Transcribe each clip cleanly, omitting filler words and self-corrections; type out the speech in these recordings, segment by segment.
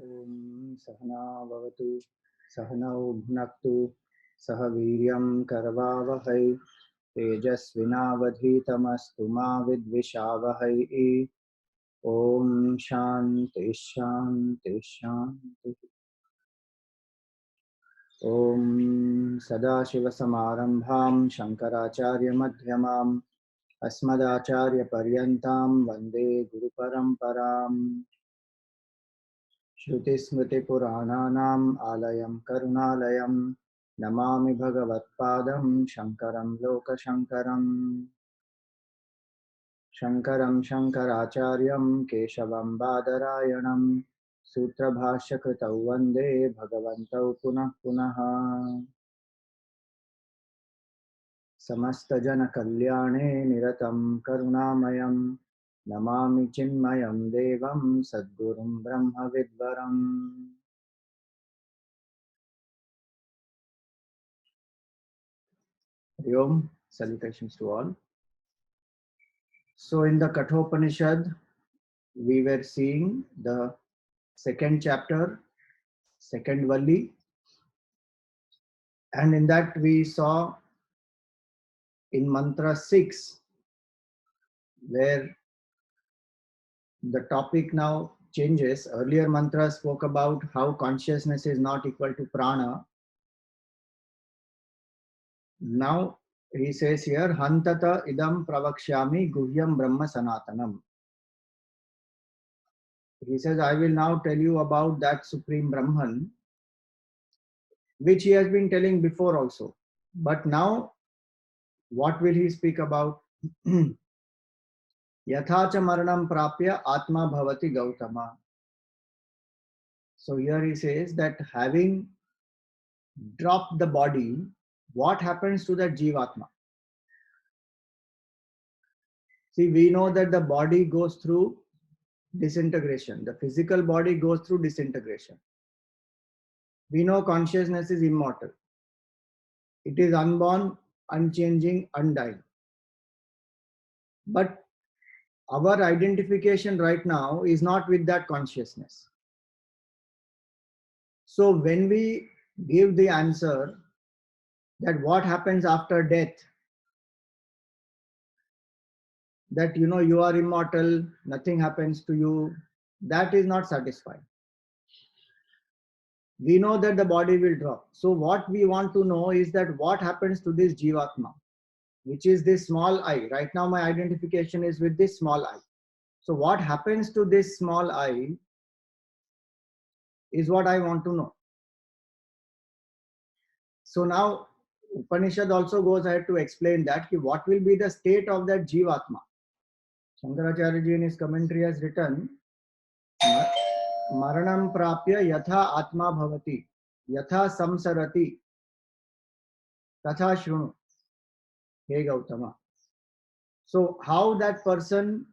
ॐ सहना भवतु सहनौ भुनक्तु सह वीर्यं करवावहै तेजस्विनावधीतमस्तु मा विद्विषावहै। ॐ शान्ति शान्ति शान्ति। ॐ सदाशिवसमारम्भां शङ्कराचार्यमध्यमाम् अस्मदाचार्यपर्यन्तां वन्दे गुरुपरम्पराम्। श्रुतिस्मृतिपुराणानाम् आलयं करुणालयं नमामि भगवत्पादं शङ्करं लोकशङ्करम्। शङ्करं शङ्कराचार्यं केशवं बादरायणं सूत्रभाष्यकृतौ वन्दे भगवन्तौ पुनः पुनः। समस्तजनकल्याणे निरतं करुणामयं नमामि चिन्मयं देवं सद्गुरुं ब्रह्मविद्वरम्। Hari Om, salutations to all. So in the Kathopanishad, we were seeing the second chapter, second Valli, and in that we saw in mantra 6, where the topic now changes. Earlier mantra spoke about how consciousness is not equal to prana. Now he says here, Hantata idam pravakshyami guhyam brahma sanatanam. He says, I will now tell you about that Supreme Brahman, which he has been telling before also. But now, what will he speak about? Yathacha maranam prapya atma bhavati gautama. So here he says that having dropped the body, what happens to that jivatma? See, we know that the body goes through disintegration. The physical body goes through disintegration. We know consciousness is immortal. It is unborn, unchanging, undying. But our identification right now is not with that consciousness. So when we give the answer that what happens after death, that you are immortal, nothing happens to you, that is not satisfying. We know that the body will drop. So what we want to know is that what happens to this jivatma, which is this small I. Right now my identification is with this small I. So what happens to this small I is what I want to know. So now Upanishad also goes ahead to explain that what will be the state of that jivatma. Shankaracharya ji in his commentary has written, Maranam prapya yatha atma bhavati, yatha samsarati, tatha shrunu, he Gautama. So how that person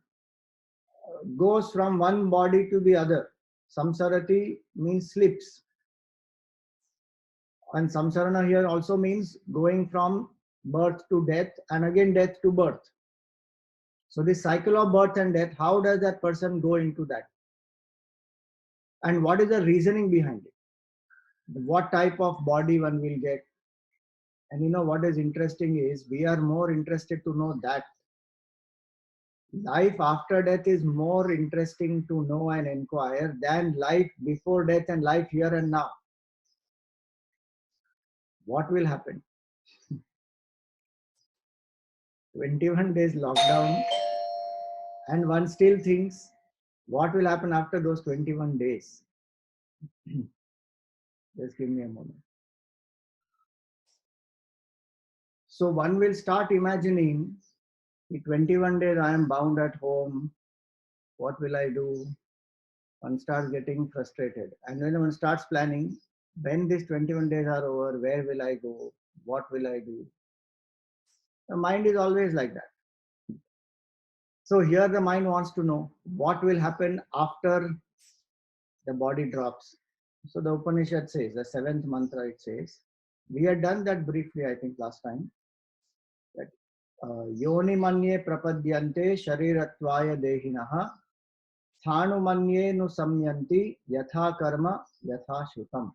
goes from one body to the other. Samsarati means slips. And samsarana here also means going from birth to death and again death to birth. So this cycle of birth and death, how does that person go into that? And what is the reasoning behind it? What type of body one will get? And what is interesting is we are more interested to know that. Life after death is more interesting to know and inquire than life before death and life here and now. What will happen? 21 days lockdown, and one still thinks what will happen after those 21 days. Just give me a moment. So one will start imagining, 21 days I am bound at home, what will I do? One starts getting frustrated, and when one starts planning, when these 21 days are over, where will I go? What will I do? The mind is always like that. So here the mind wants to know what will happen after the body drops. So the Upanishad says, the seventh mantra, it says, we had done that briefly, I think, last time, that yoni manye prapadyante sharirattvaya dehinaha Sthanumanye nu samyanti yatha karma yatha shrutam.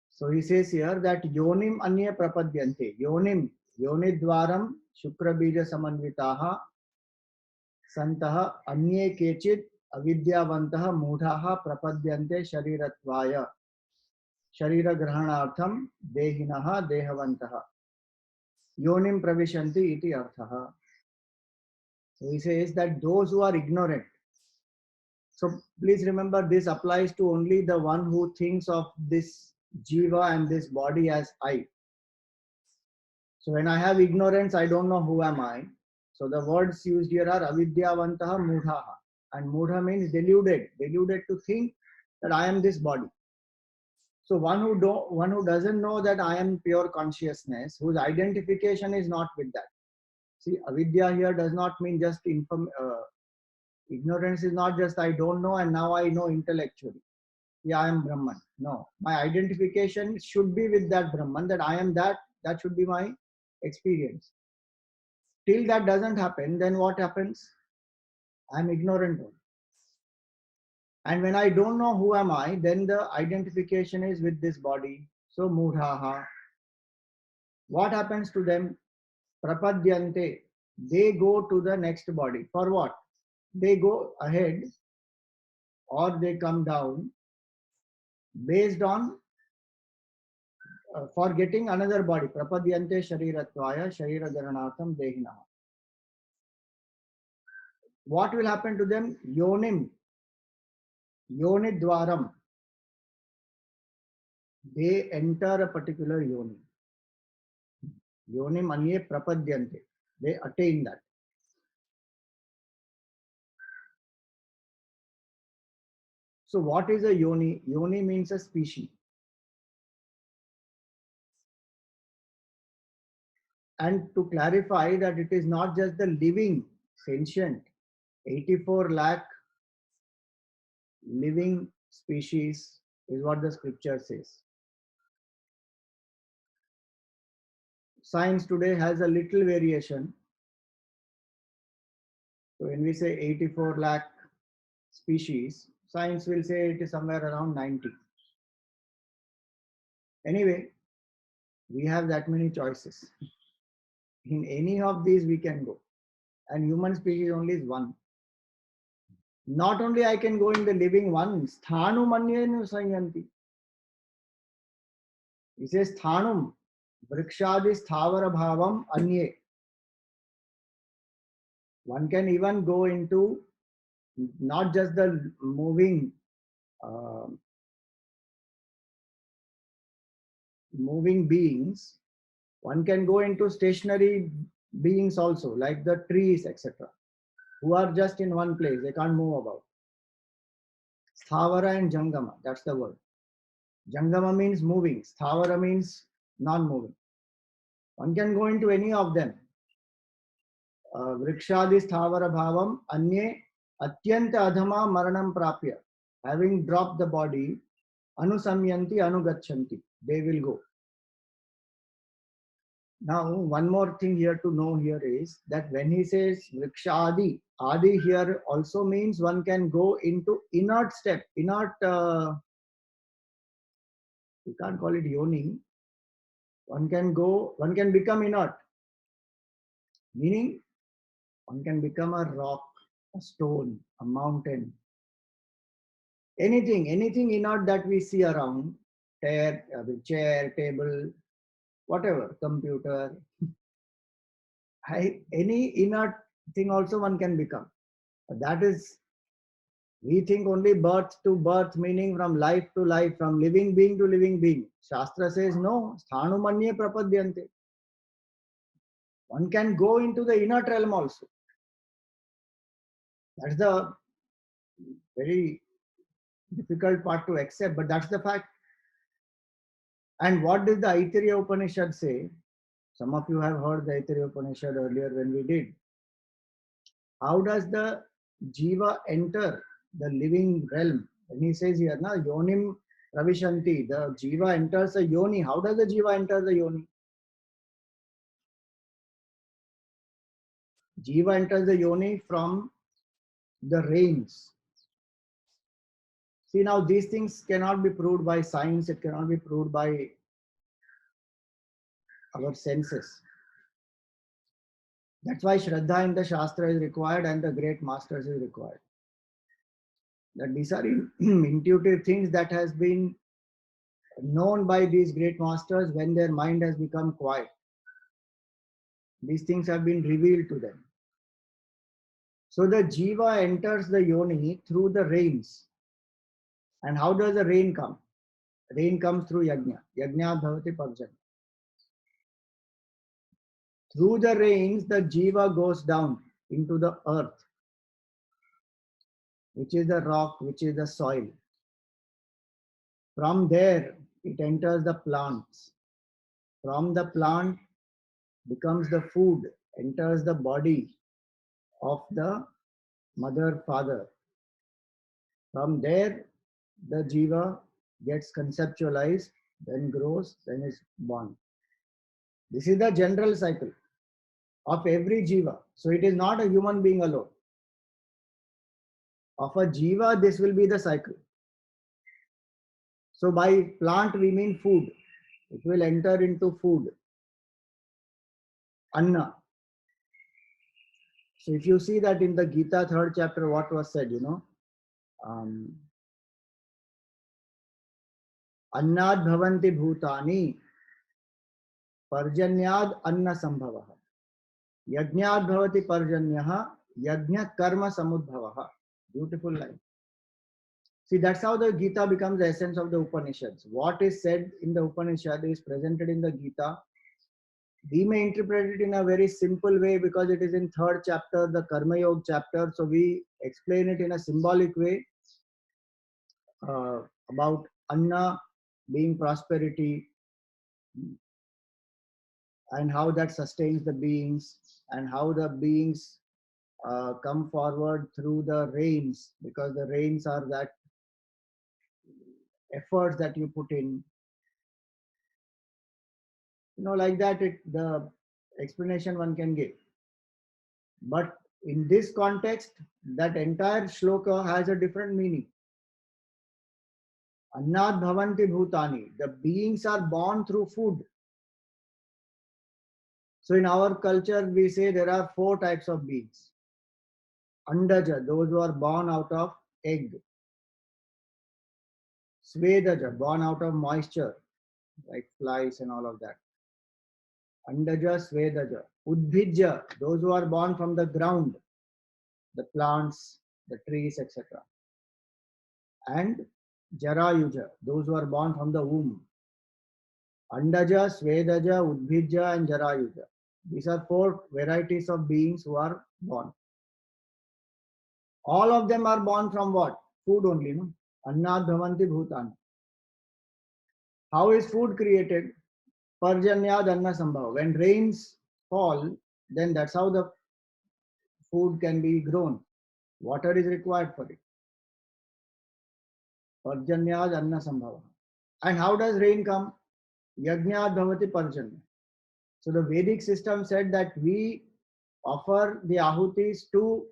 So he says here that yonim anye prapadyante. Yonim, yonidvaram shukrabija samanvitaha santah anye kechit avidyavantah mudhaha prapadyante sharirattvaya sharira grahanartham dehinaha dehavantah yonim pravishanti iti arthaha. So he says that those who are ignorant. So please remember, this applies to only the one who thinks of this jiva and this body as I. So when I have ignorance, I don't know who am I. So the words used here are avidyavantaha mudhaha. And mudha means deluded to think that I am this body. So one who doesn't know that I am pure consciousness, whose identification is not with that. See, avidya here does not mean just ignorance is not just I don't know and now I know intellectually. Yeah, I am Brahman. No, my identification should be with that Brahman, that I am that. That should be my experience. Till that doesn't happen, then what happens? I am ignorant. And when I don't know who am I, then the identification is with this body. So mudhaha. What happens to them? Prapadyante. They go to the next body. For what? They go ahead or they come down based on for getting another body. Prapadyante sharirattvaya sharira dharanartham dehinaha. What will happen to them? Yonim. Yonidvaram. They enter a particular yoni. Yonim anye prapadyante. They attain that. So what is a yoni? Yoni means a species. And to clarify that it is not just the living, sentient, 84 lakh living species is what the scripture says. Science today has a little variation. So when we say 84 lakh species, science will say it is somewhere around 90. Anyway, we have that many choices. In any of these we can go. And human species only is one. Not only I can go in the living one, sthanum anyenu sanyanti. He says sthanum, vrikshadi sthavara bhavam anye. One can even go into not just the moving beings, one can go into stationary beings also, like the trees, etc., who are just in one place, they can't move about. Sthavara and Jangama, that's the word. Jangama means moving, Sthavara means non-moving. One can go into any of them. Vrikshadi Sthavara Bhavam Anye Atyanta Adhama Maranam Prapya. Having dropped the body, Anusamyanti Anugachanti. They will go. Now, one more thing here to know here is that when he says Vriksha Adi here also means one can go into inert step, inert, you can't call it yoni. One can become inert, meaning one can become a rock, a stone, a mountain, anything inert that we see around, chair, table, whatever, computer, any inert thing also one can become. That is, we think only birth to birth, meaning from life to life, from living being to living being. Shastra says no, sthanumanye prapadyante. One can go into the inert realm also. That's the very difficult part to accept, but that's the fact. And what did the Aitareya Upanishad say? Some of you have heard the Aitareya Upanishad earlier when we did. How does the jiva enter the living realm? When he says here, na, yonim pravishanti, the jiva enters the yoni. How does the jiva enter the yoni? Jiva enters the yoni from the rains. See, now these things cannot be proved by science, it cannot be proved by our senses. That's why Shraddha in the Shastra is required and the great masters is required. That these are intuitive things that has been known by these great masters when their mind has become quiet. These things have been revealed to them. So the jiva enters the yoni through the rains. And how does the rain come? Rain comes through yajna. Yajna bhavati parjanya. Through the rains, the jiva goes down into the earth, which is the rock, which is the soil. From there, it enters the plants. From the plant becomes the food, enters the body of the mother, father. From there, the jiva gets conceptualized, then grows, then is born. This is the general cycle of every jiva. So it is not a human being alone. Of a jiva, this will be the cycle. So by plant, we mean food. It will enter into food. Anna. So if you see that in the Gita 3rd chapter, what was said, Annad bhavanti bhutani parjanyad anna sambhavaha. Yajnad bhavati parjanyaha yajna karma samudbhavaha. Beautiful line. See, that's how the Gita becomes the essence of the Upanishads. What is said in the Upanishad is presented in the Gita. We may interpret it in a very simple way because it is in 3rd chapter, the Karma Yoga chapter. So we explain it in a symbolic way about Anna being prosperity and how that sustains the beings and how the beings come forward through the rains, because the rains are that efforts that you put in. Like that, the explanation one can give. But in this context, that entire shloka has a different meaning. Annad bhavanti bhutani. The beings are born through food. So in our culture, we say there are 4 types of beings. Andaja, those who are born out of egg. Svedaja, born out of moisture, like flies and all of that. Andaja, Svedaja. Udbhija, those who are born from the ground, the plants, the trees, etc. And Jarayuja, those who are born from the womb. Andaja, Svedaja, Udbhija, and Jarayuja. These are 4 varieties of beings who are born. All of them are born from what? Food only, no? Annad bhavanti bhutani. How is food created? Parjanyad anna sambhava. When rains fall, then that's how the food can be grown. Water is required for it. Parjanyad anna sambhava. And how does rain come? Yajnad bhavati parjanya. So the Vedic system said that we offer the ahutis to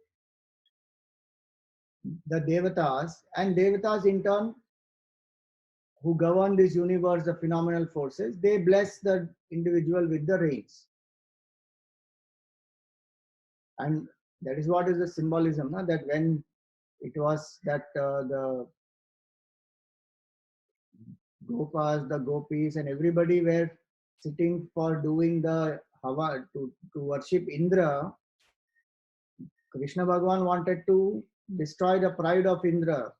the devatas, and devatas in turn, who govern this universe, the phenomenal forces, they bless the individual with the rains. And that is what is the symbolism, na? That when it was that the gopas, the gopis, and everybody were sitting for doing the hava to worship Indra, Krishna Bhagavan wanted to destroy the pride of Indra.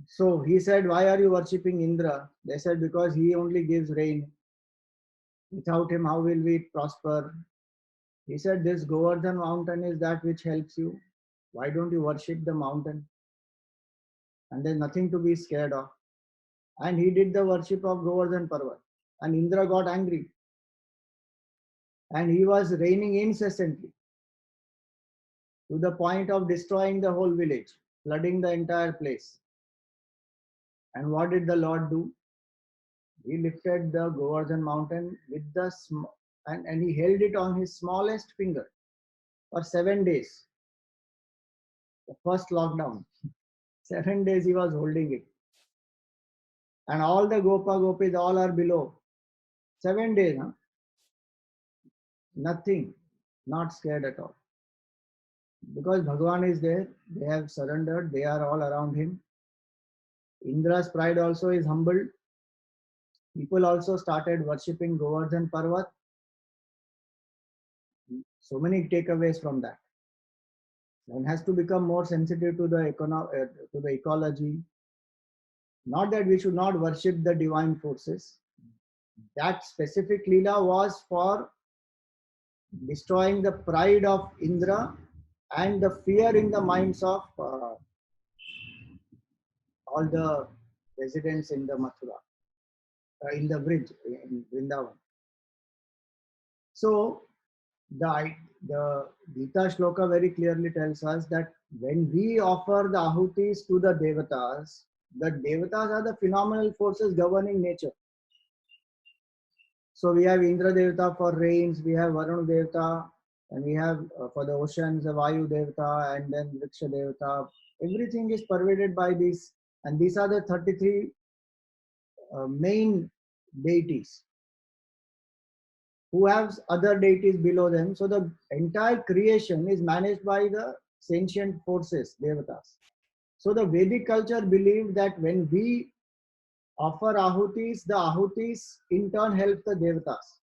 So he said, why are you worshipping Indra? They said, because he only gives rain. Without him, how will we prosper? He said, this Govardhan mountain is that which helps you. Why don't you worship the mountain? And there's nothing to be scared of. And he did the worship of Govardhan Parvat. And Indra got angry. And he was raining incessantly to the point of destroying the whole village, flooding the entire place. And what did the Lord do? He lifted the Govardhan mountain with the and he held it on his smallest finger for 7 days. The first lockdown, 7 days he was holding it. And all the Gopa Gopis, all are below. 7 days, huh? Nothing, not scared at all. Because Bhagwan is there, they have surrendered, they are all around him. Indra's pride also is humbled. People also started worshipping Govardhan Parvat. So many takeaways from that. One has to become more sensitive to the ecology. Not that we should not worship the divine forces. That specific Leela was for destroying the pride of Indra and the fear in the minds of all the residents in the Mathura, in the bridge in Vrindavan. So the Gita Shloka very clearly tells us that when we offer the ahutis to the devatas are the phenomenal forces governing nature. So we have Indra Devata for rains, we have Varuna Devata, and we have for the oceans, the Vayu Devata, and then Vriksha Devata. Everything is pervaded by these, and these are the 33 main deities who have other deities below them. So the entire creation is managed by the sentient forces, devatas. So the Vedic culture believed that when we offer ahutis, the ahutis in turn help the devatas.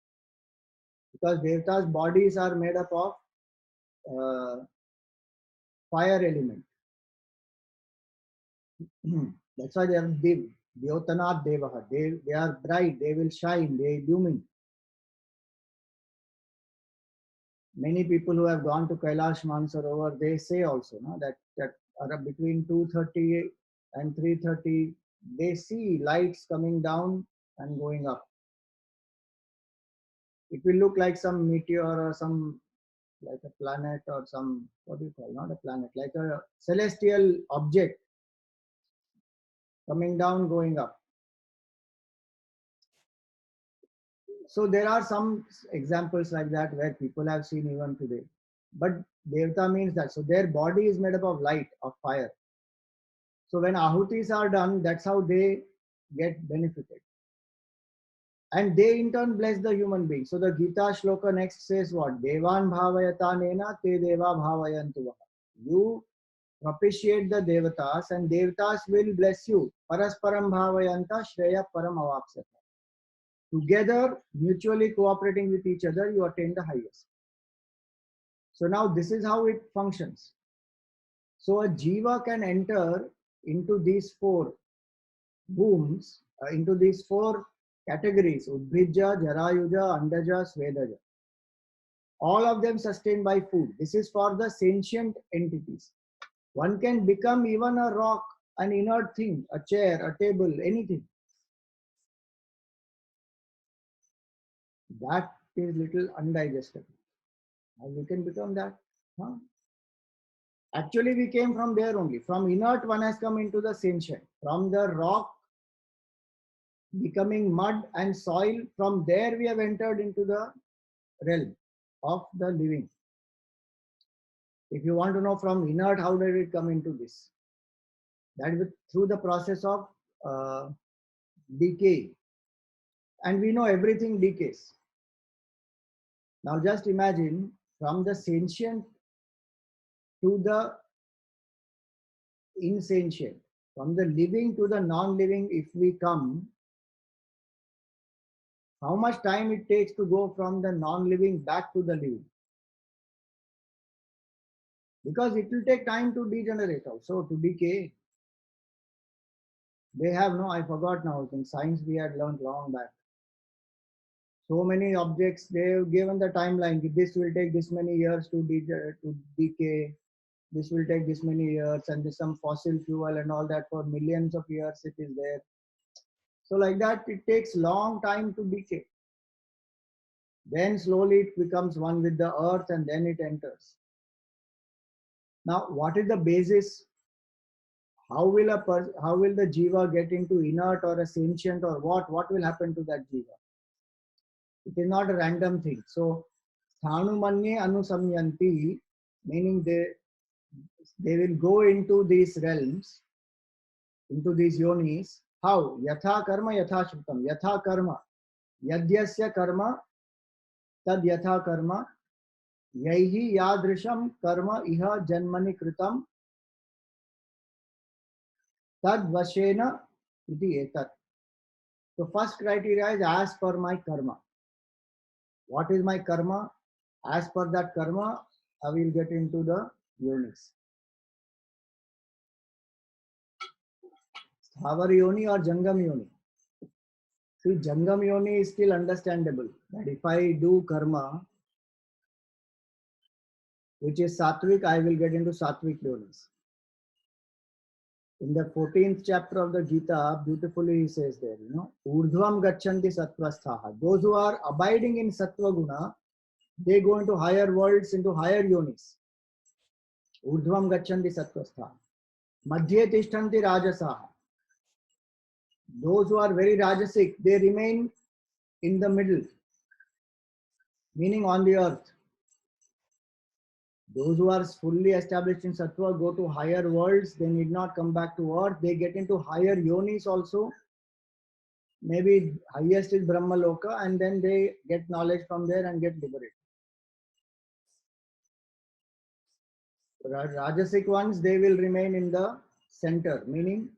Because devatas' bodies are made up of fire element. That's why they are Dev, Dyotanat Devaha. They are bright, they will shine, they illumine. Many people who have gone to Kailash Mansarovar, they say also that are between 2:30 and 3:30, they see lights coming down and going up. It will look like some meteor or some like a planet or some, what do you call, not a planet, like a celestial object coming down, going up. So there are some examples like that where people have seen even today. But Devta means that. So their body is made up of light, of fire. So when ahutis are done, that's how they get benefited. And they in turn bless the human being. So the Gita Shloka next says what? Devan bhavayata nena te deva bhavayantu. You propitiate the devatas and devatas will bless you. Parasparam bhavayanta shreya param avapsata. Together, mutually cooperating with each other, you attain the highest. So now this is how it functions. So a jiva can enter into these four wombs, into these four categories: Udbhija, Jarayuja, Andaja, Svedaja. All of them sustained by food. This is for the sentient entities. One can become even a rock, an inert thing, a chair, a table, anything. That is little undigestible. And we can become that. Huh? Actually, we came from there only. From inert, one has come into the sentient. From the rock becoming mud and soil, from there we have entered into the realm of the living. If you want to know from inert, how did it come into this? That is through the process of decay. And we know everything decays. Now just imagine from the sentient to the insentient, from the living to the non-living, if we come, how much time it takes to go from the non-living back to the living? Because it will take time to degenerate also, to decay. They have no, I forgot now, in science we had learned long back. So many objects, they've given the timeline. This will take this many years to decay. This will take this many years, and there's some fossil fuel and all that for millions of years it is there. So like that, it takes long time to decay. Then slowly it becomes one with the earth and then it enters. Now, what is the basis? How will the jiva get into inert or a sentient or what? What will happen to that jiva? It is not a random thing. So, Thanumanye anusamyanti, meaning They will go into these realms, into these yonis. How? Yatha karma, yatha shrutam. Yatha karma. Yadyasya karma, tad yatha karma. Yaihi yadrisham karma iha janmani kritam. Tad vashena iti etat. So first criteria is as per my karma. What is my karma? As per that karma, I will get into the yonis. Sthavar yoni or Jangam yoni. See, Jangam yoni is still understandable. That if I do karma, which is sattvic, I will get into sattvic yonis. In the 14th chapter of the Gita, beautifully he says there, Urdhvam gachanti sattvasthaha. Those who are abiding in sattva guna, they go into higher worlds, into higher yonis. Urdhvam gachanti sattvasthaha. Madhye tishtanti rajasaha. Those who are very rajasic, they remain in the middle, meaning on the earth. Those who are fully established in sattva go to higher worlds. They need not come back to earth. They get into higher yonis also. Maybe highest is Brahma Loka, and then they get knowledge from there and get liberated. Rajasic ones, they will remain in the center, meaning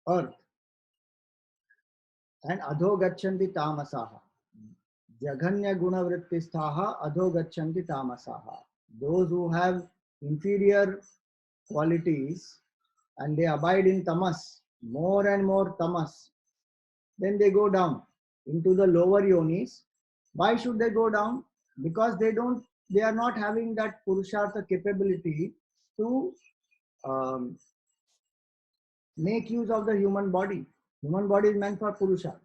earth. And adho gachanti tamasaha. Jaganya guna vrittisthaha adho gachanti tamasaha. Those who have inferior qualities and they abide in tamas, more and more tamas, then they go down into the lower yonis. Why should they go down? Because they are not having that purushartha capability to make use of the human body. Human body is meant for purushartha.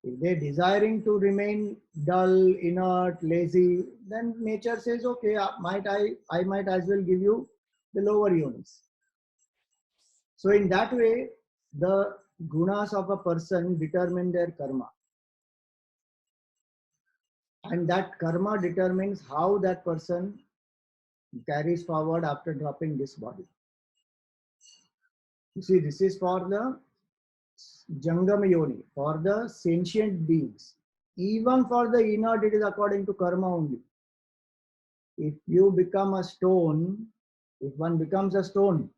If they're desiring to remain dull, inert, lazy, then nature says, okay, I might as well give you the lower yonis. So in that way, the gunas of a person determine their karma. And that karma determines how that person carries forward after dropping this body. You see, this is for the Jangama Yoni, for the sentient beings. Even for the inert, it is according to karma only. If you become a stone, if one becomes a stone,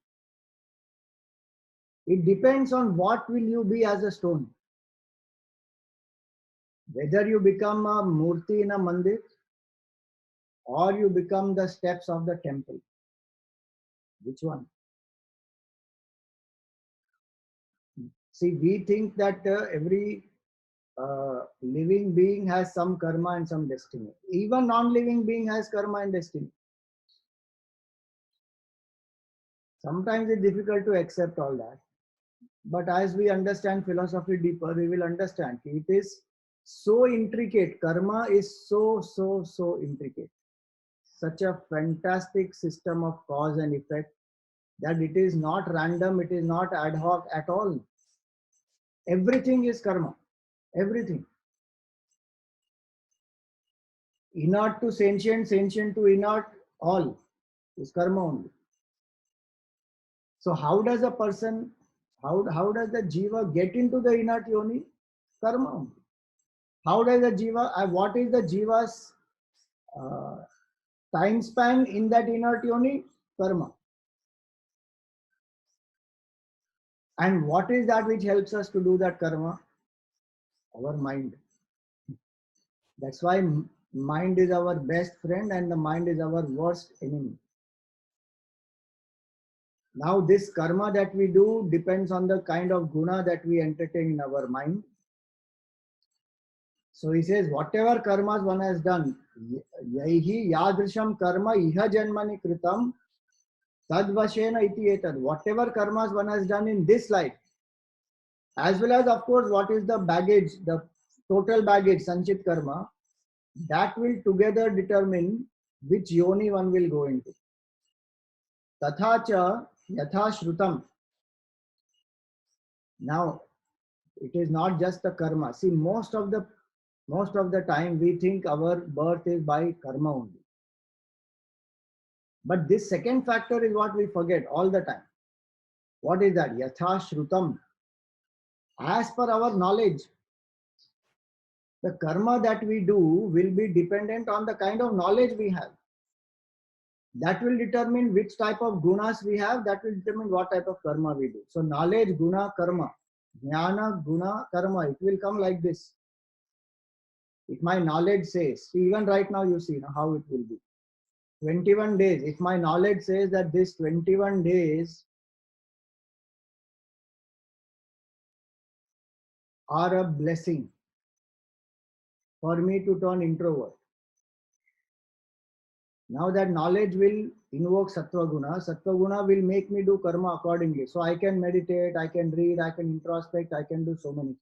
it depends on what will you be as a stone. Whether you become a murti in a mandir or you become the steps of the temple. Which one? See, we think that every living being has some karma and some destiny. Even non-living being has karma and destiny. Sometimes it's difficult to accept all that. But as we understand philosophy deeper, we will understand it is so intricate. Karma is so intricate. Such a fantastic system of cause and effect that it is not random, it is not ad hoc at all. Everything is karma. Everything. Inert to sentient, sentient to inert, all is karma only. So how does a person, how does the jiva get into the inert yoni? Karma only. How does the jiva, what is the jiva's time span in that inert yoni? Karma. And what is that which helps us to do that karma? Our mind. That's why mind is our best friend and the mind is our worst enemy. Now this karma that we do depends on the kind of guna that we entertain in our mind. So he says, whatever karmas one has done, yaihi yadrisham karma iha janmani kritam tadvashena iti etad. Whatever karmas one has done in this life, as well as of course what is the baggage, the total baggage, sanchit karma, that will together determine which yoni one will go into. Tatha cha yatha shrutam. Now, it is not just the karma. See, most of the time we think our birth is by karma only. But this second factor is what we forget all the time. What is that? Yatha Shrutam. As per our knowledge, the karma that we do will be dependent on the kind of knowledge we have. That will determine which type of gunas we have, that will determine what type of karma we do. So knowledge, guna, karma. Jnana, guna, karma. It will come like this. If my knowledge says, see, even right now you see how it will be. 21 days. If my knowledge says that this 21 days are a blessing for me to turn introvert. Now that knowledge will invoke Sattva Guna. Sattva Guna will make me do karma accordingly. So I can meditate, I can read, I can introspect, I can do so many things.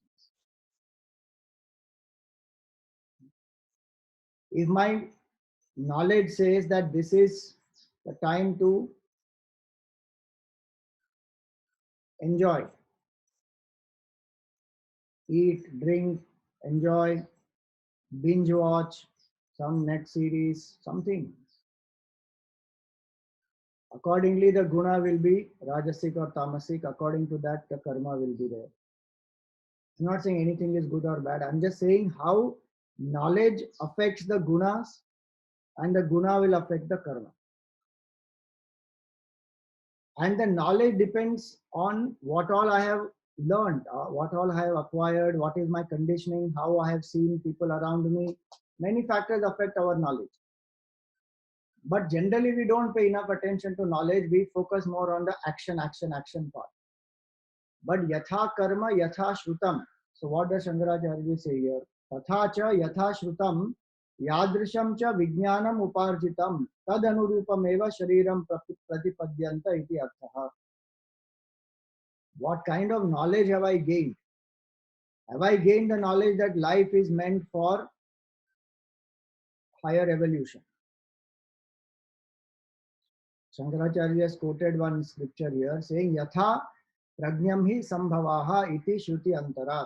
If my knowledge says that this is the time to enjoy, eat, drink, enjoy, binge watch some net series, something. Accordingly, the guna will be rajasic or tamasic. According to that, the karma will be there. I'm not saying anything is good or bad. I'm just saying how knowledge affects the gunas and the guna will affect the karma. And the knowledge depends on what all I have learned, what all I have acquired, what is my conditioning, how I have seen people around me. Many factors affect our knowledge. But generally, we don't pay enough attention to knowledge. We focus more on the action part. But yatha karma, yatha shrutam. So what does Shankaracharya say here? Tatha cha yatha shrutam, yadrisham cha vijnanam uparjitam, tad anurupameva shariram pratipadyanta iti arthaha. What kind of knowledge have I gained? Have I gained the knowledge that life is meant for higher evolution? Shankaracharya has quoted one scripture here saying, Yatha prajnam hi sambhavaha iti shruti antara.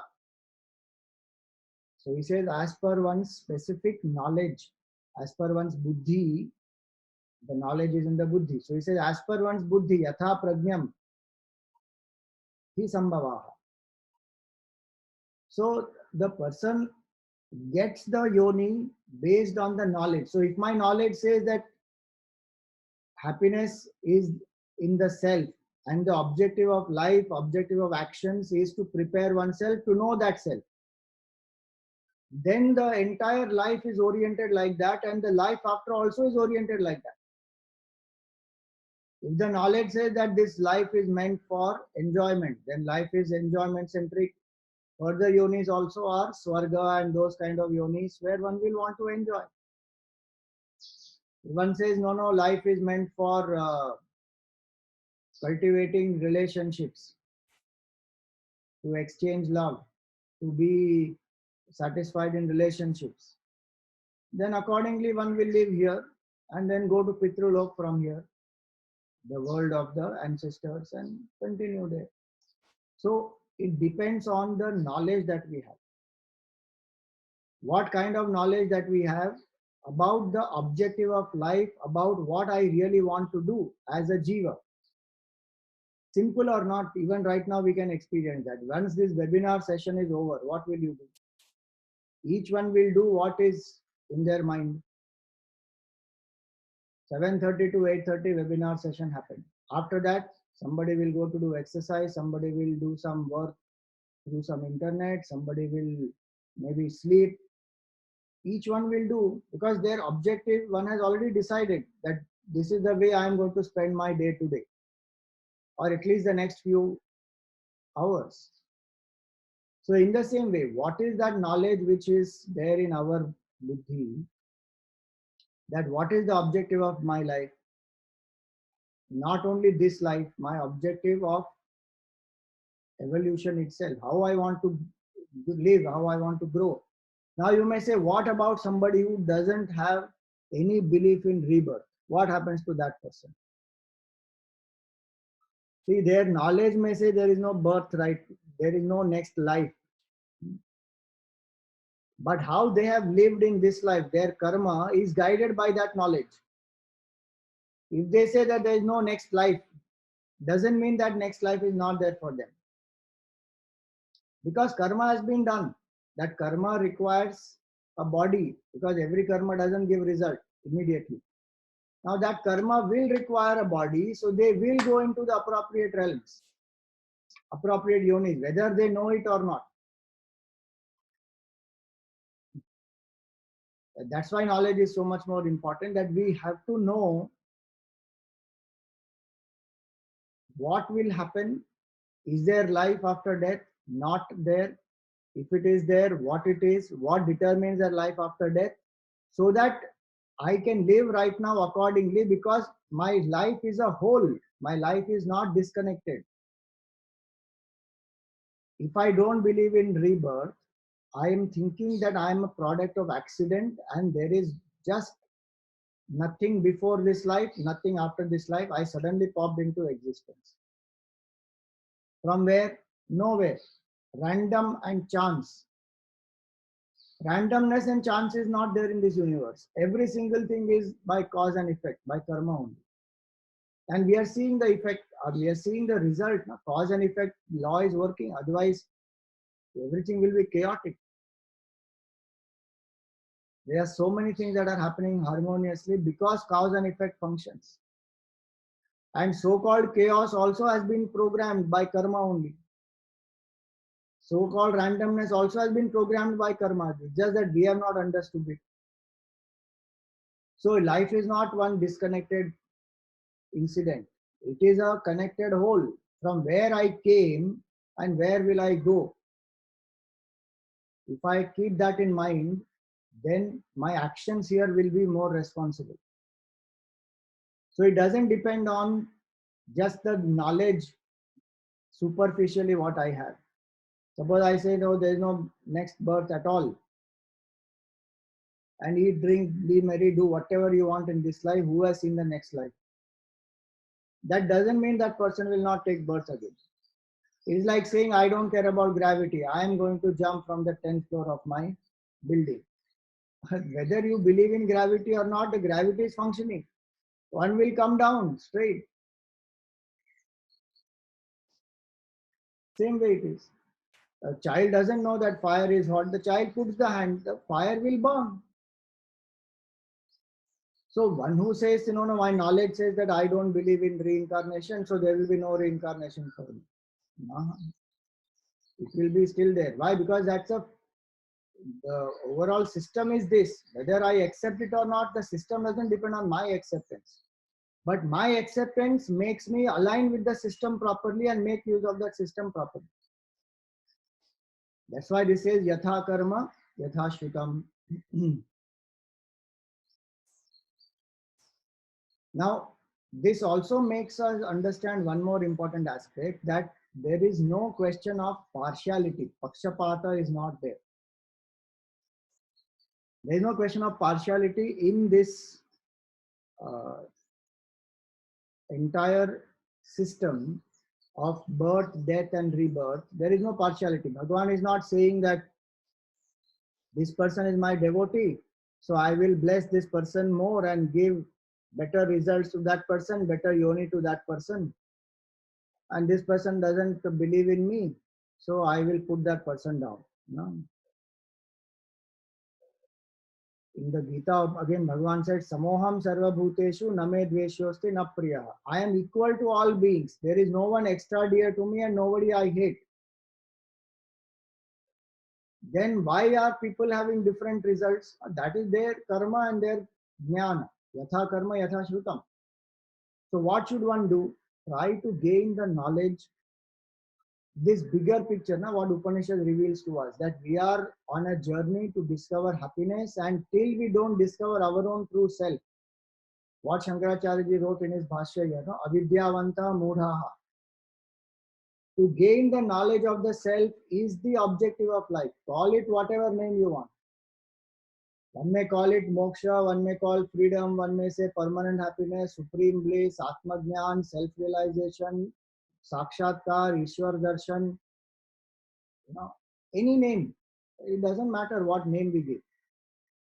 So he says, as per one's specific knowledge, as per one's buddhi, the knowledge is in the buddhi. So he says, as per one's buddhi, yatha prajnam hi sambhavaha. So the person gets the yoni based on the knowledge. So if my knowledge says that happiness is in the self and the objective of life, objective of actions is to prepare oneself to know that self, then the entire life is oriented like that and the life after also is oriented like that. If the knowledge says that this life is meant for enjoyment, then life is enjoyment centric. Further yonis also are swarga and those kind of yonis where one will want to enjoy. If one says no, life is meant for cultivating relationships, to exchange love, to be satisfied in relationships, then accordingly one will live here and then go to Pitrulok from here, the world of the ancestors, and continue there. So it depends on the knowledge that we have. What kind of knowledge that we have about the objective of life, about what I really want to do as a jiva. Simple or not, even right now we can experience that. Once this webinar session is over, what will you do? Each one will do what is in their mind. 7:30 to 8:30 webinar session happened. After that, somebody will go to do exercise, somebody will do some work through some internet, somebody will maybe sleep. Each one will do because their objective, one has already decided that this is the way I am going to spend my day today, or at least the next few hours. So in the same way, what is that knowledge which is there in our buddhi, that what is the objective of my life? Not only this life, my objective of evolution itself, how I want to live, how I want to grow. Now you may say, what about somebody who doesn't have any belief in rebirth? What happens to that person? See, their knowledge may say there is no birth, right? There is no next life. But how they have lived in this life, their karma is guided by that knowledge. If they say that there is no next life, doesn't mean that next life is not there for them. Because karma has been done. That karma requires a body, because every karma doesn't give result immediately. Now that karma will require a body, so they will go into the appropriate realms, appropriate yonis, whether they know it or not. That's why knowledge is so much more important, that we have to know what will happen. Is there life after death? Not there. If it is there, what it is, what determines their life after death, so that I can live right now accordingly, because my life is a whole. My life is not disconnected. If I don't believe in rebirth, I am thinking that I am a product of accident and there is just nothing before this life, nothing after this life. I suddenly popped into existence. From where? Nowhere. Random and chance. Randomness and chance is not there in this universe. Every single thing is by cause and effect, by karma only. And we are seeing the effect, we are seeing the result. Cause and effect law is working, otherwise everything will be chaotic. There are so many things that are happening harmoniously because cause and effect functions. And so-called chaos also has been programmed by karma only. So-called randomness also has been programmed by karma. It's just that we have not understood it. So life is not one disconnected incident. It is a connected whole. From where I came and where will I go? If I keep that in mind, then my actions here will be more responsible. So it doesn't depend on just the knowledge superficially what I have. Suppose I say, no, there is no next birth at all. And eat, drink, be merry, do whatever you want in this life. Who has seen the next life? That doesn't mean that person will not take birth again. It's like saying, I don't care about gravity. I am going to jump from the 10th floor of my building. Whether you believe in gravity or not, the gravity is functioning. One will come down straight. Same way it is. A child doesn't know that fire is hot. The child puts the hand, the fire will burn. So one who says, no, my knowledge says that I don't believe in reincarnation, so there will be no reincarnation for me. No, it will be still there. Why? Because the overall system is this. Whether I accept it or not, the system doesn't depend on my acceptance. But my acceptance makes me align with the system properly and make use of that system properly. That's why this is yatha karma, yatha shrutam. Now, this also makes us understand one more important aspect, that there is no question of partiality. Pakshapata is not there. There is no question of partiality in this uh, entire system of birth, death, and rebirth. There is no partiality. Bhagavan is not saying that this person is my devotee, so I will bless this person more and give better results to that person, better yoni to that person. And this person doesn't believe in me, so I will put that person down. No. In the Gita, again, Bhagavan said, Samoham sarva bhuteshu name dveshyosti na priya. I am equal to all beings. There is no one extra dear to me and nobody I hate. Then why are people having different results? That is their karma and their jnana. Yatha karma, yatha shrutam. So what should one do? Try to gain the knowledge, this bigger picture, now what Upanishad reveals to us, that we are on a journey to discover happiness, and till we don't discover our own true self, what Shankaracharya ji wrote in his Bhashya here, no? Avidyavanta mudhaha. To gain the knowledge of the self is the objective of life. Call it whatever name you want. One may call it moksha, one may call freedom, one may say permanent happiness, supreme bliss, Atma Jnan, self-realization, Sakshatkar, Ishwar Darshan, you know, any name. It doesn't matter what name we give.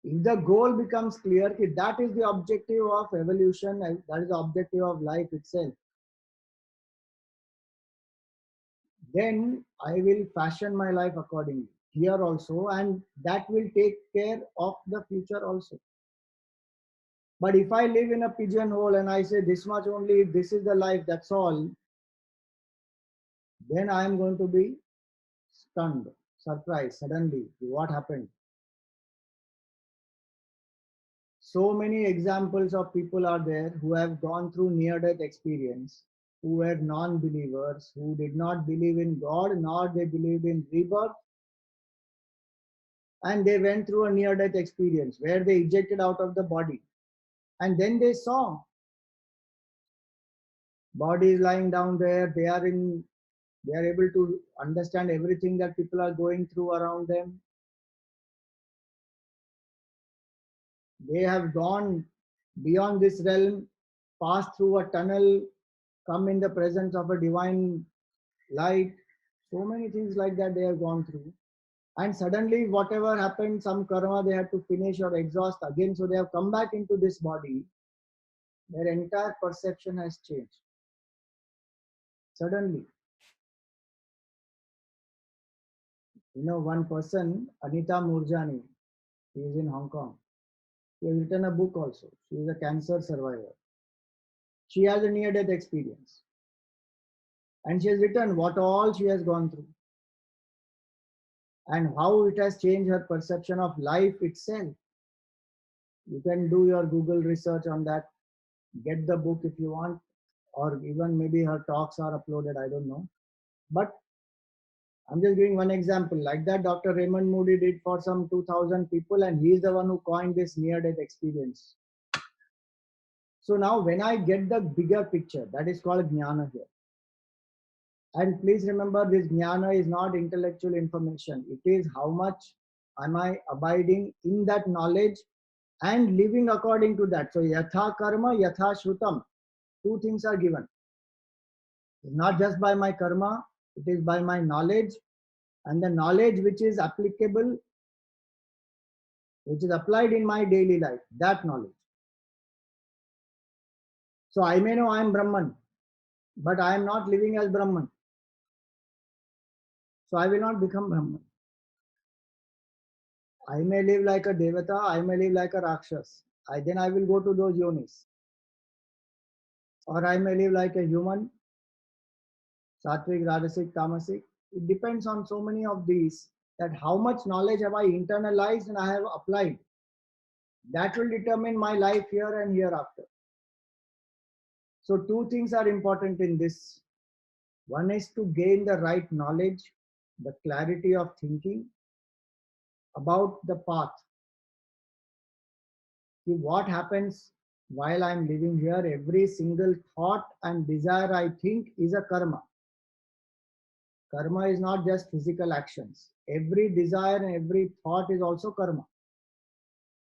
If the goal becomes clear, that is the objective of evolution, that is the objective of life itself, then I will fashion my life accordingly here also, and that will take care of the future also. But if I live in a pigeonhole and I say this much only, this is the life, that's all, then I am going to be stunned, surprised, suddenly, what happened? So many examples of people are there who have gone through near-death experience, who were non-believers, who did not believe in God, nor they believed in rebirth, and they went through a near-death experience where they ejected out of the body. And then they saw bodies lying down there, they are able to understand everything that people are going through around them. They have gone beyond this realm, passed through a tunnel, come in the presence of a divine light. So many things like that they have gone through. And suddenly, whatever happened, some karma they had to finish or exhaust again. So they have come back into this body. Their entire perception has changed. Suddenly, one person, Anita Moorjani, she is in Hong Kong. She has written a book also. She is a cancer survivor. She has a near-death experience. And she has written what all she has gone through and how it has changed her perception of life itself. You can do your Google research on that, get the book if you want, or even maybe her talks are uploaded, I don't know. But I'm just giving one example. Like that, Dr. Raymond Moody did for some 2000 people, and he is the one who coined this near-death experience. So now when I get the bigger picture, that is called jnana here. And please remember, this jnana is not intellectual information. It is how much am I abiding in that knowledge and living according to that. So yatha karma, yatha shrutam. Two things are given. It's not just by my karma, it is by my knowledge, and the knowledge which is applicable, which is applied in my daily life, that knowledge. So I may know I am Brahman, but I am not living as Brahman. So I will not become Brahman. I may live like a Devata, I may live like a Rakshas. Then I will go to those yonis. Or I may live like a human, Sattvic, Rajasic, Tamasic. It depends on so many of these, that how much knowledge have I internalized and I have applied. That will determine my life here and hereafter. So two things are important in this. One is to gain the right knowledge, the clarity of thinking about the path. See what happens while I'm living here. Every single thought and desire I think is a karma. Karma is not just physical actions. Every desire and every thought is also karma.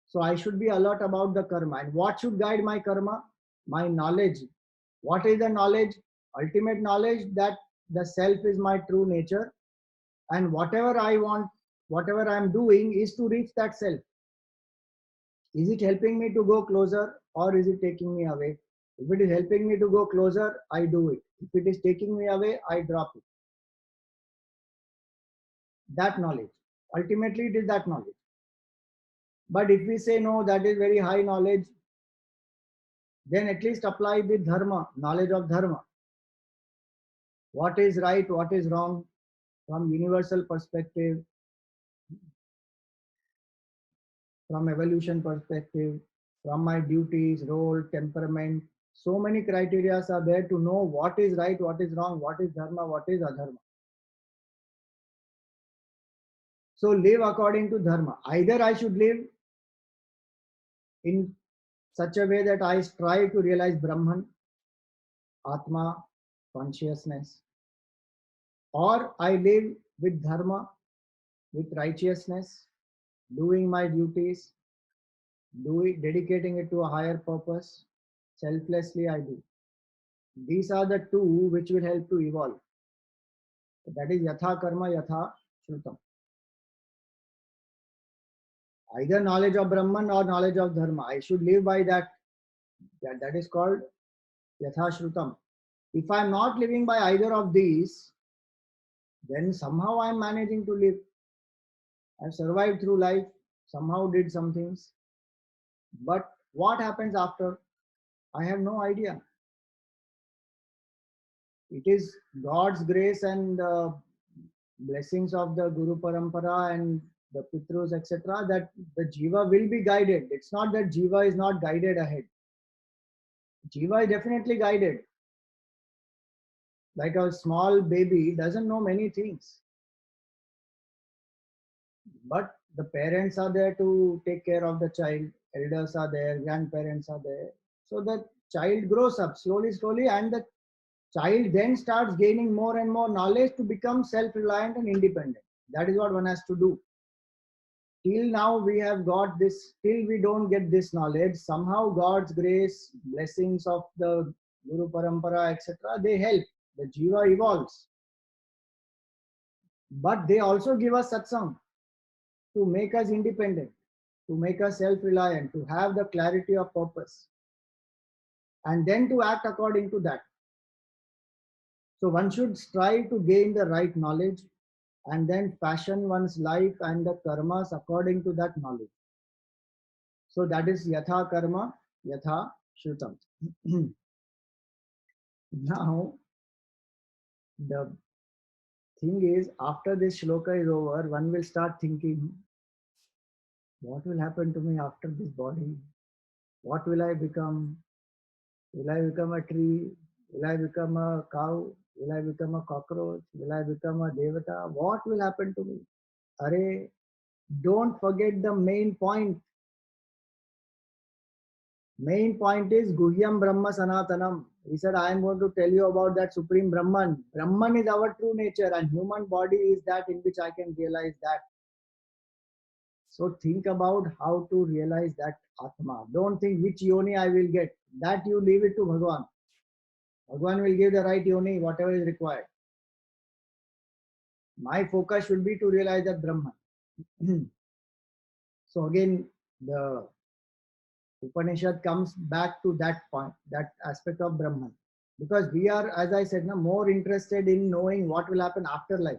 So I should be alert about the karma. And what should guide my karma? My knowledge. What is the knowledge? Ultimate knowledge that the self is my true nature. And whatever I want, whatever I am doing is to reach that self. Is it helping me to go closer or is it taking me away? If it is helping me to go closer, I do it. If it is taking me away, I drop it. That knowledge. Ultimately, it is that knowledge. But if we say no, that is very high knowledge, then at least apply the dharma, knowledge of dharma. What is right, what is wrong from universal perspective, from evolution perspective, from my duties, role, temperament. So many criteria are there to know what is right, what is wrong, what is dharma, what is adharma. So live according to dharma. Either I should live in such a way that I strive to realize Brahman, Atma, consciousness, or I live with dharma, with righteousness, doing my duties, dedicating it to a higher purpose, selflessly I do. These are the two which will help to evolve. That is yatha karma, yatha shrutam. Either knowledge of Brahman or knowledge of Dharma. I should live by that. That is called Yathashrutam. If I'm not living by either of these, then somehow I'm managing to live. I've survived through life, somehow did some things. But what happens after? I have no idea. It is God's grace and blessings of the Guru Parampara and the Pitrus, etc., that the Jiva will be guided. It's not that Jiva is not guided ahead. Jiva is definitely guided. Like a small baby doesn't know many things. But the parents are there to take care of the child. Elders are there, grandparents are there. So the child grows up slowly, slowly, and the child then starts gaining more and more knowledge to become self-reliant and independent. That is what one has to do. Till now we have got this, till we don't get this knowledge, somehow God's grace, blessings of the Guru Parampara, etc., they help. The Jiva evolves. But they also give us satsang to make us independent, to make us self-reliant, to have the clarity of purpose, and then to act according to that. So one should strive to gain the right knowledge and then fashion one's life and the karmas according to that knowledge. So that is yatha karma, yatha shrutam. Now, the thing is, after this shloka is over, one will start thinking, what will happen to me after this body? What will I become? Will I become a tree? Will I become a cow? Will I become a cockroach? Will I become a devata? What will happen to me? Arey, don't forget the main point. Main point is Guhyam Brahma Sanatanam. He said, I am going to tell you about that Supreme Brahman. Brahman is our true nature and human body is that in which I can realize that. So think about how to realize that Atma. Don't think which yoni I will get. That you leave it to Bhagwan. Bhagwan will give the right yoni, whatever is required. My focus should be to realize that Brahman. So again, the Upanishad comes back to that point, that aspect of Brahman. Because we are, as I said, more interested in knowing what will happen after life.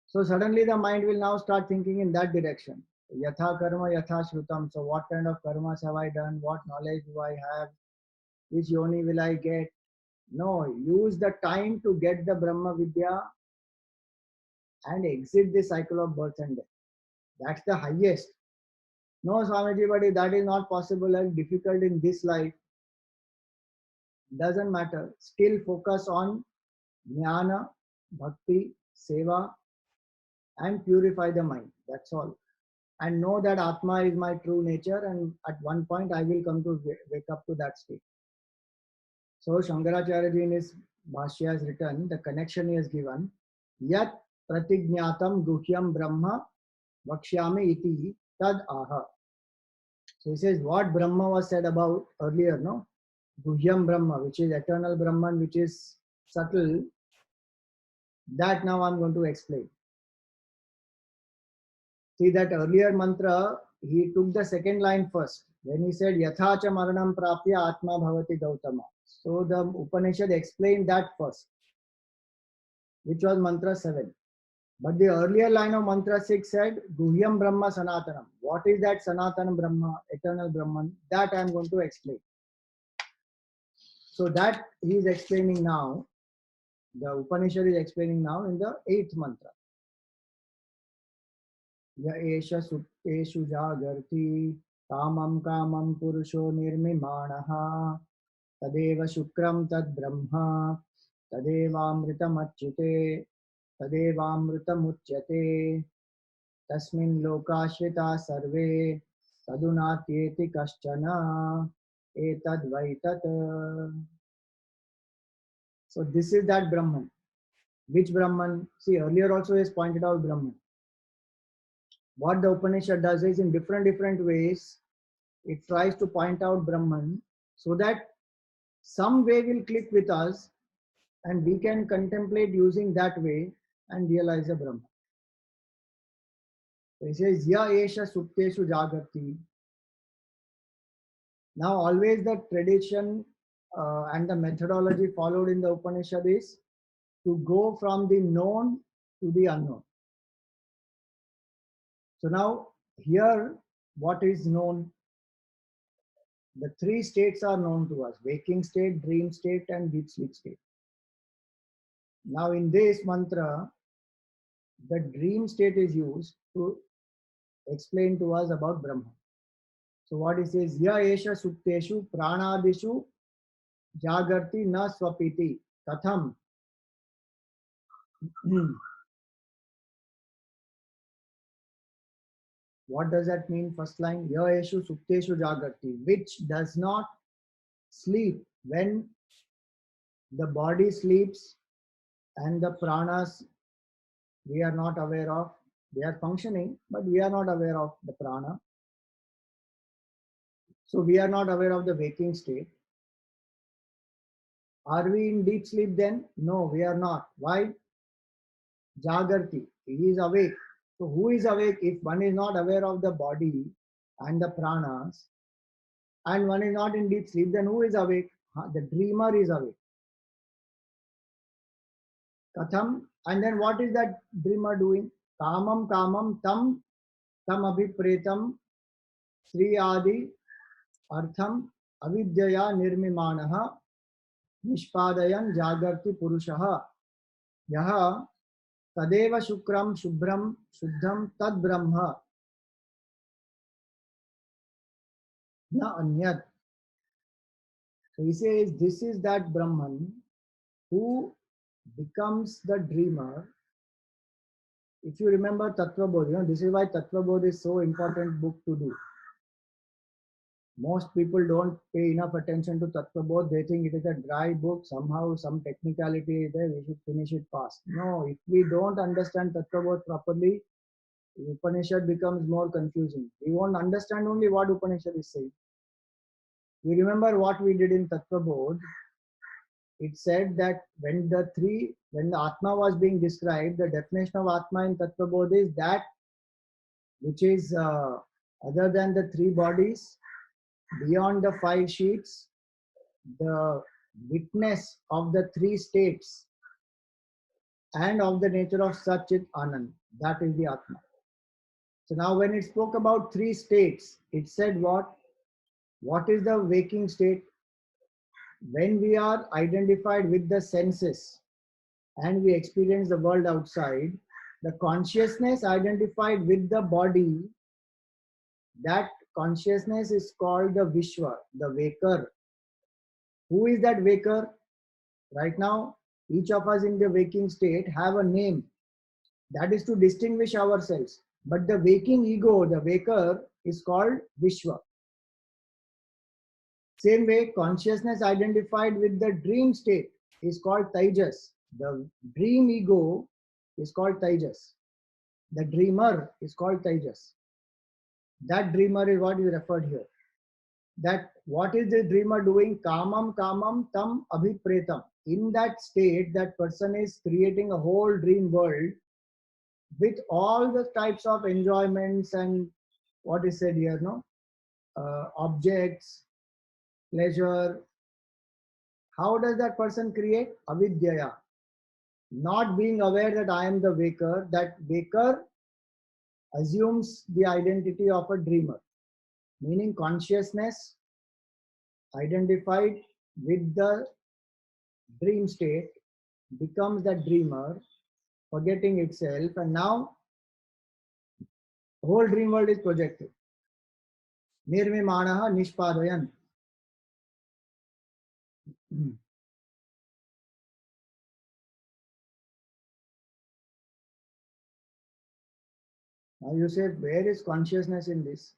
So suddenly the mind will now start thinking in that direction. Yatha karma, yatha shrutam. So what kind of karmas have I done? What knowledge do I have? Which yoni will I get? No, use the time to get the Brahma Vidya and exit the cycle of birth and death. That's the highest. No, Swamiji, but if that is not possible and difficult in this life, doesn't matter. Still focus on jnana, bhakti, seva, and purify the mind. That's all. And know that Atma is my true nature, and at one point I will come to wake up to that state. So Shankaracharya ji in his Bhashya has written, the connection he has given, Yat pratignatam guhyam brahma vakshyami iti tad aha. So he says what Brahma was said about earlier, no? Guhyam Brahma, which is eternal Brahman, which is subtle, that now I'm going to explain. See that earlier mantra, he took the second line first. When he said, Yatha cha maranam prapya atma bhavati gautama. So the Upanishad explained that first, which was mantra 7. But the earlier line of mantra 6 said, Guhyam Brahma Sanatanam. What is that Sanatana Brahma, eternal Brahman? That I am going to explain. So that he is explaining now. The Upanishad is explaining now in the 8th mantra. Ya esha sukteshu jagarti kamam kamam purusho nirmimanaha tadeva shukram tad brahma tadevamritamachyute tadevamritamuchyate tasmin lokashrita sarve tadunatyeti kaschana etadvaitat. So this is that Brahman. Which Brahman? See, earlier also he has pointed out Brahman. What the Upanishad does is in different ways, it tries to point out Brahman so that some way will click with us and we can contemplate using that way and realize a Brahman. So he says, Ya Esha Supteshu Jagrati. Now, always the tradition and the methodology followed in the Upanishad is to go from the known to the unknown. So now, here, what is known? The three states are known to us: waking state, dream state, and deep sleep state. Now, in this mantra, the dream state is used to explain to us about Brahma. So, what it says, Ya Esha Sukteshu Pranadishu Jagarti Na Swapiti Katham. What does that mean? First line, Ya Eshu Sukteshu Jagarti, which does not sleep when the body sleeps and the pranas we are not aware of. They are functioning, but we are not aware of the prana. So we are not aware of the waking state. Are we in deep sleep then? No, we are not. Why? Jagarti. He is awake. So who is awake? If one is not aware of the body and the pranas, and one is not in deep sleep, then who is awake? The dreamer is awake. Katham. And then what is that dreamer doing? Kamam kamam tam tam abhipretam sri adi artham avidyaya nirmimanaha nishpadayan jagarti purushaha yaha tadeva shukram shubram shuddham tad brahma na anyat. So he says this is that Brahman who becomes the dreamer. If you remember Tattva Bodh, this is why Tattva Bodh is so important book to do. Most people don't pay enough attention to Tattva Bodh. They think it is a dry book. Somehow, some technicality is there. We should finish it fast. No, if we don't understand Tattva Bodh properly, Upanishad becomes more confusing. We won't understand only what Upanishad is saying. We remember what we did in Tattva Bodh. It said that when the Atma was being described, the definition of Atma in Tattva Bodh is that which is other than the three bodies, beyond the five sheets, the witness of the three states and of the nature of Satchit Anand. That is the Atma. So now when it spoke about three states, it said what? What is the waking state? When we are identified with the senses and we experience the world outside, the consciousness identified with the body, that consciousness is called the Vishwa, the waker. Who is that waker? Right now, each of us in the waking state have a name. That is to distinguish ourselves. But the waking ego, the waker, is called Vishwa. Same way, consciousness identified with the dream state is called Tejas. The dream ego is called Tejas. The dreamer is called Tejas. That dreamer is what is referred here. That what is the dreamer doing? Kamam kamam tam abhipretam. In that state, that person is creating a whole dream world with all the types of enjoyments and what is said here, no? Objects, pleasure. How does that person create? Avidyaya. Not being aware that I am the waker, that waker assumes the identity of a dreamer, meaning consciousness identified with the dream state becomes the dreamer, forgetting itself, and now the whole dream world is projected. Nirvimanaha nishpadayan. Now you say, where is consciousness in this?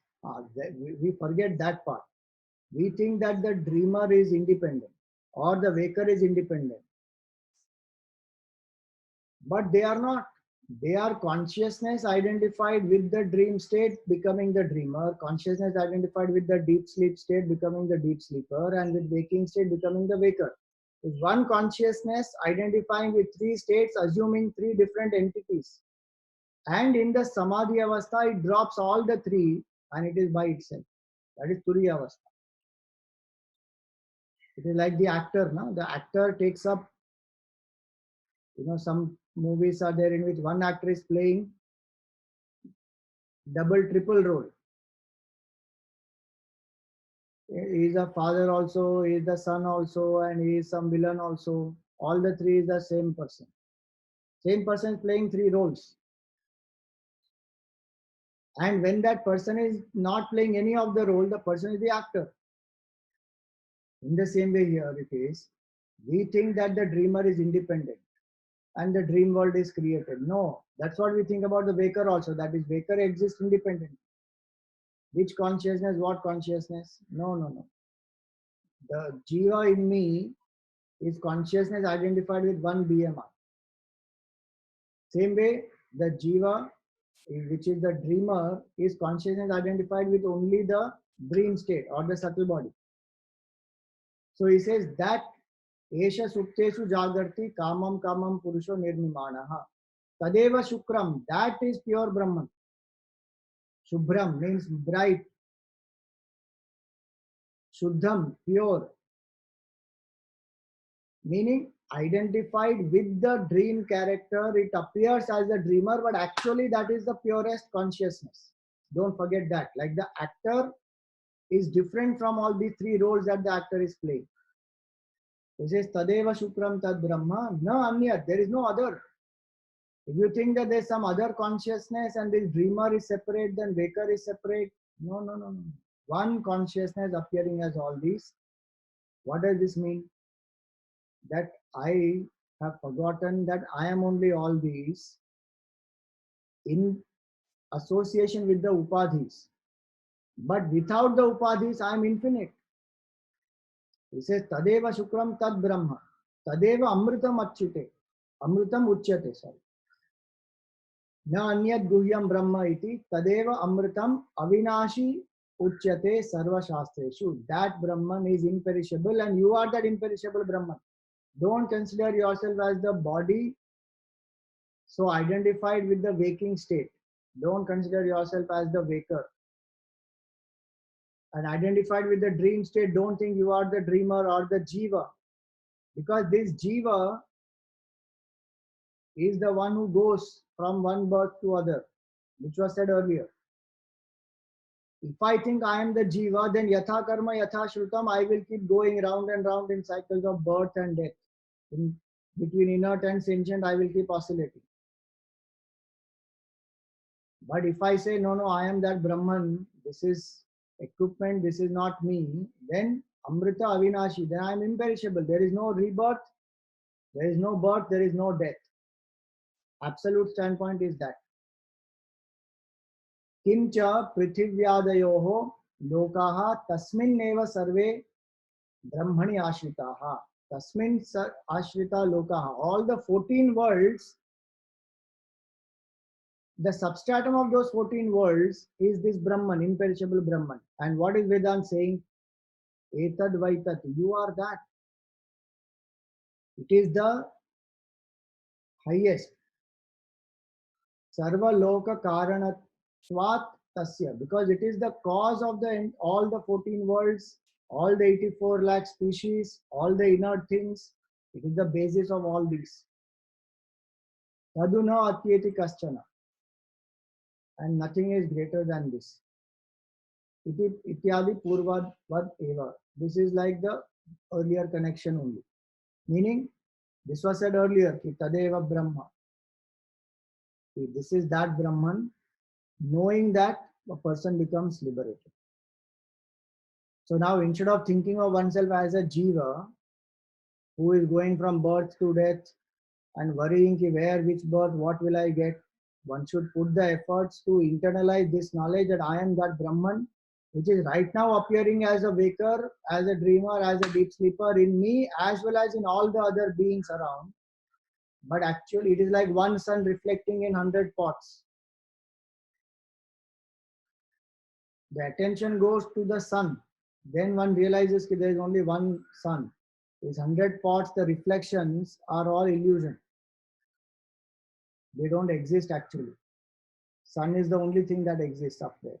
We forget that part. We think that the dreamer is independent or the waker is independent. But they are not. They are consciousness identified with the dream state becoming the dreamer, consciousness identified with the deep sleep state becoming the deep sleeper, and with waking state becoming the waker. Is one consciousness identifying with three states, assuming three different entities. And in the samadhi avastha, it drops all the three and it is by itself. That is turiya avastha. It is like the actor, no? The actor takes up, some movies are there in which one actor is playing double, triple role. He is a father also, he is the son also, and he is some villain also. All the three is the same person. Same person is playing three roles. And when that person is not playing any of the role, the person is the actor. In the same way here it is, we think that the dreamer is independent and the dream world is created. No, that's what we think about the waker also. That is, waker exists independent. Which consciousness, what consciousness? No, no, no. The jiva in me is consciousness identified with one BMR. Same way, the jiva, which is the dreamer, is consciousness identified with only the dream state or the subtle body. So he says that Esha Sukteshu Jagarti Kamam Kamam Purusho Nirmimanaha. Tadeva Shukram, that is pure Brahman. Shubhram means bright. Shuddham, pure. Meaning identified with the dream character. It appears as the dreamer, but actually that is the purest consciousness. Don't forget that. Like the actor is different from all these three roles that the actor is playing. He says, Tadeva Shukram Tad Brahma. No, Anyat, there is no other. If you think that there's some other consciousness and this dreamer is separate, then waker is separate. No, no, no, no. One consciousness appearing as all these. What does this mean? That I have forgotten that I am only all these in association with the upadhis. But without the upadhis, I am infinite. He says, Tadeva Shukram Tad Brahma. Tadeva Amritam Achyute. Amritam Uchyate, sorry. Na anyad guhyam brahma iti tadeva amritam avinashi uchyate sarva shastreshu. That Brahman is imperishable and you are that imperishable Brahman. Don't consider yourself as the body so identified with the waking state. Don't consider yourself as the waker. And identified with the dream state, don't think you are the dreamer or the jiva. Because this jiva is the one who goes from one birth to other, which was said earlier. If I think I am the jiva, then yatha karma yatha shrutam, I will keep going round and round in cycles of birth and death. In between inert and sentient, I will keep oscillating. But if I say, no, I am that Brahman, this is equipment, this is not me, then Amrita Avinashi, then I am imperishable. There is no rebirth, there is no birth, there is no death. Absolute standpoint is that. Kimcha prithivyadayoho lokaha tasminneva sarve brahmani ashritaha. Tasmin ashrita lokaha. All the 14 worlds, the substratum of those 14 worlds is this Brahman, imperishable Brahman. And what is Vedanta saying? Etad Vaitat, you are that. It is the highest. Sarva Loka Karanatvat Tasya, because it is the cause of all the 14 worlds, all the 84 lakh species, all the inert things. It is the basis of all these. Taduna Atyeti Kaschana. And nothing is greater than this. Ityadi Purvad Eva. This is like the earlier connection only. Meaning, this was said earlier, Tadeva Brahma. This is that Brahman. Knowing that, a person becomes liberated. So now, instead of thinking of oneself as a jiva, who is going from birth to death and worrying where, which birth, what will I get, one should put the efforts to internalize this knowledge that I am that Brahman, which is right now appearing as a waker, as a dreamer, as a deep sleeper in me, as well as in all the other beings around. But actually, it is like one sun reflecting in 100 pots. The attention goes to the sun. Then one realizes that there is only one sun. These 100 pots, the reflections are all illusion. They don't exist actually. Sun is the only thing that exists up there.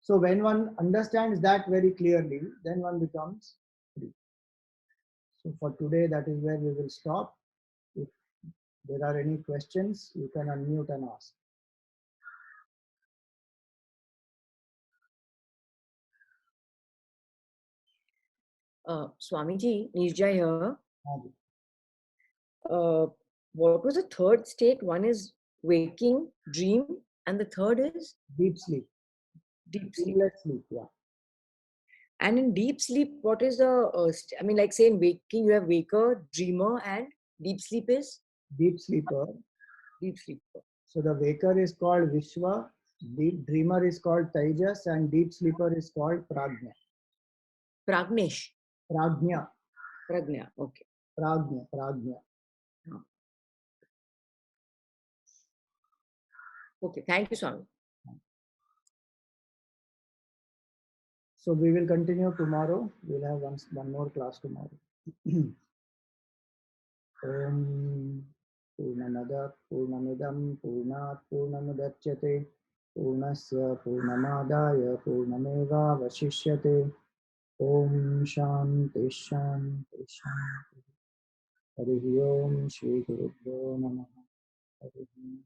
So when one understands that very clearly, then one becomes free. So for today, that is where we will stop. If there are any questions, you can unmute and ask. Swamiji, Nirja here. Adi. What was the third state? One is waking, dream, and the third is Deep sleep, deep sleep. dreamless sleep, yeah. And in deep sleep, what is the, I mean, like say in waking, you have waker, dreamer, and deep sleep is Deep sleeper. deep sleeper. So the waker is called Vishwa, deep dreamer is called Tejas, and deep sleeper is called Prajna. Pragnesh. Prajna, Pragna. Okay. Prajna, Prajna. Okay. Thank you, Swami. So we will continue tomorrow. We'll have one more class tomorrow. Om Purnamada Purnamidam Purnat Purnamudachyate Purnasya Purnamadaya Purnameva Vashishyate Om Shanti Shanti Shanti Hari Om Shri Guru Namaha Hari Om.